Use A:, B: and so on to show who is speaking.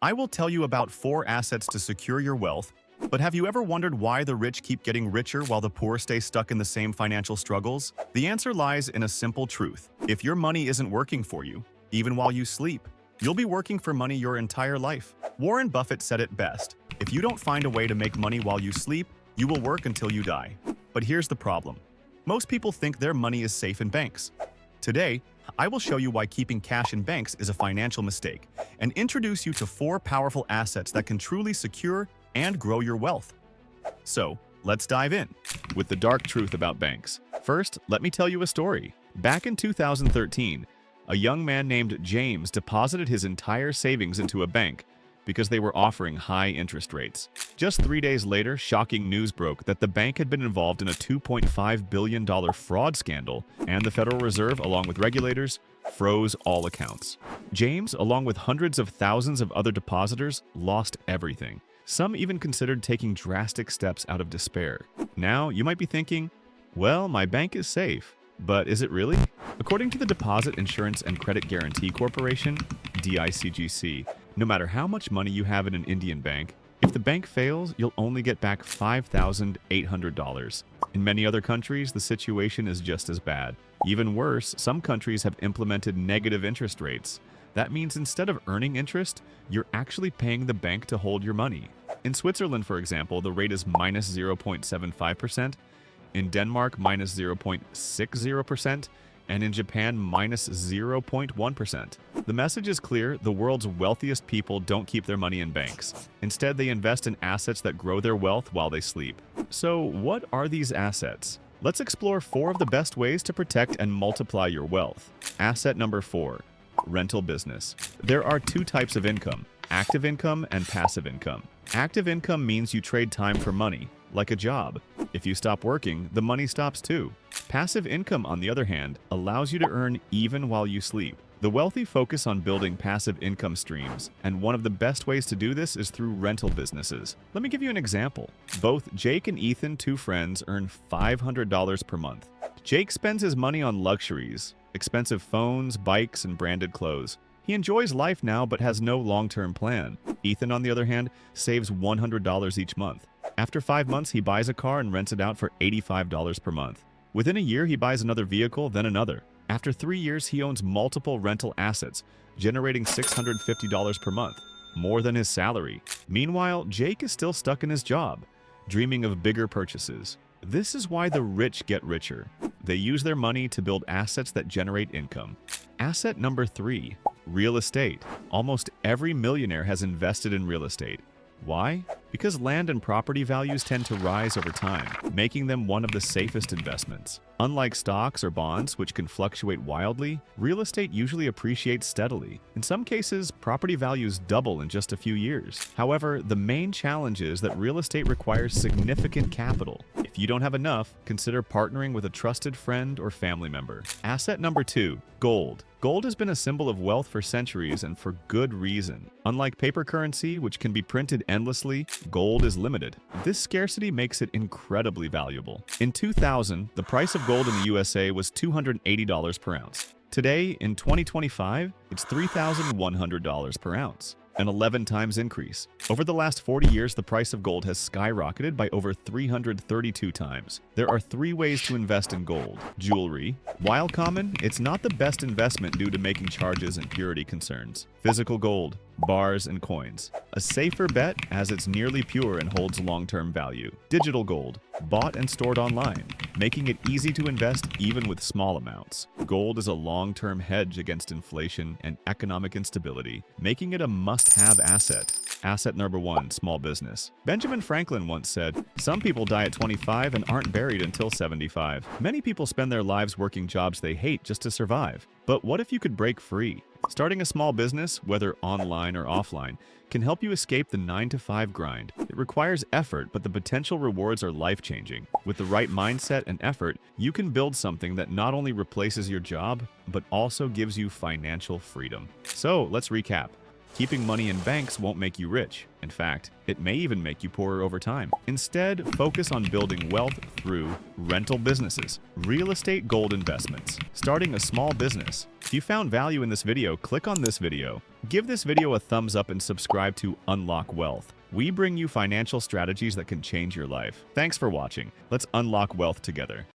A: I will tell you about 4 assets to secure your wealth, but have you ever wondered why the rich keep getting richer while the poor stay stuck in the same financial struggles? The answer lies in a simple truth. If your money isn't working for you, even while you sleep, you'll be working for money your entire life. Warren Buffett said it best: if you don't find a way to make money while you sleep, you will work until you die. But here's the problem. Most people think their money is safe in banks. Today, I will show you why keeping cash in banks is a financial mistake and introduce you to 4 powerful assets that can truly secure and grow your wealth. So, let's dive in with the dark truth about banks. First, let me tell you a story. Back in 2013, a young man named James deposited his entire savings into a bank because they were offering high interest rates. Just 3 days later, shocking news broke that the bank had been involved in a $2.5 billion fraud scandal, and the Federal Reserve, along with regulators, froze all accounts. James, along with hundreds of thousands of other depositors, lost everything. Some even considered taking drastic steps out of despair. Now, you might be thinking, well, my bank is safe. But is it really? According to the Deposit Insurance and Credit Guarantee Corporation, DICGC, no matter how much money you have in an Indian bank, if the bank fails, you'll only get back $5,800. In many other countries, the situation is just as bad. Even worse, some countries have implemented negative interest rates. That means instead of earning interest, you're actually paying the bank to hold your money. In Switzerland, for example, the rate is minus 0.75%. In Denmark, minus 0.60%, and in Japan, minus 0.1%. The message is clear: the world's wealthiest people don't keep their money in banks. Instead, they invest in assets that grow their wealth while they sleep. So, what are these assets? Let's explore 4 of the best ways to protect and multiply your wealth. Asset number 4, rental business. There are 2 types of income: active income and passive income. Active income means you trade time for money, like a job. If you stop working, the money stops too. Passive income, on the other hand, allows you to earn even while you sleep. The wealthy focus on building passive income streams, and one of the best ways to do this is through rental businesses. Let me give you an example. Both Jake and Ethan, 2 friends, earn $500 per month. Jake spends his money on luxuries, expensive phones, bikes, and branded clothes. He enjoys life now but has no long-term plan. Ethan, on the other hand, saves $100 each month. After 5 months, he buys a car and rents it out for $85 per month. Within a year, he buys another vehicle, then another. After 3 years, he owns multiple rental assets, generating $650 per month, more than his salary. Meanwhile, Jake is still stuck in his job, dreaming of bigger purchases. This is why the rich get richer. They use their money to build assets that generate income. Asset number 3, real estate. Almost every millionaire has invested in real estate. Why? Because land and property values tend to rise over time, making them one of the safest investments. Unlike stocks or bonds, which can fluctuate wildly, real estate usually appreciates steadily. In some cases, property values double in just a few years. However, the main challenge is that real estate requires significant capital. If you don't have enough, consider partnering with a trusted friend or family member. Asset number 2, gold. Gold has been a symbol of wealth for centuries, and for good reason. Unlike paper currency, which can be printed endlessly, gold is limited. This scarcity makes it incredibly valuable. In 2000, the price of gold in the USA was $280 per ounce. Today, in 2025, it's $3,100 per ounce, an 11 times increase. Over the last 40 years, the price of gold has skyrocketed by over 332 times. There are 3 ways to invest in gold. Jewelry. While common, it's not the best investment due to making charges and purity concerns. Physical gold, bars, and coins. A safer bet as it's nearly pure and holds long-term value. Digital gold, bought and stored online, making it easy to invest even with small amounts. Gold is a long-term hedge against inflation and economic instability, making it a must-have asset. Asset number 1, small business. Benjamin Franklin once said, "Some people die at 25 and aren't buried until 75. Many people spend their lives working jobs they hate just to survive. But what if you could break free? Starting a small business, whether online or offline, can help you escape the 9-to-5 grind. It requires effort, but the potential rewards are life-changing. With the right mindset and effort, you can build something that not only replaces your job, but also gives you financial freedom." So, let's recap. Keeping money in banks won't make you rich. In fact, it may even make you poorer over time. Instead, focus on building wealth through rental businesses, real estate gold investments, starting a small business. If you found value in this video, click on this video. Give this video a thumbs up and subscribe to Unlock Wealth. We bring you financial strategies that can change your life. Thanks for watching. Let's unlock wealth together.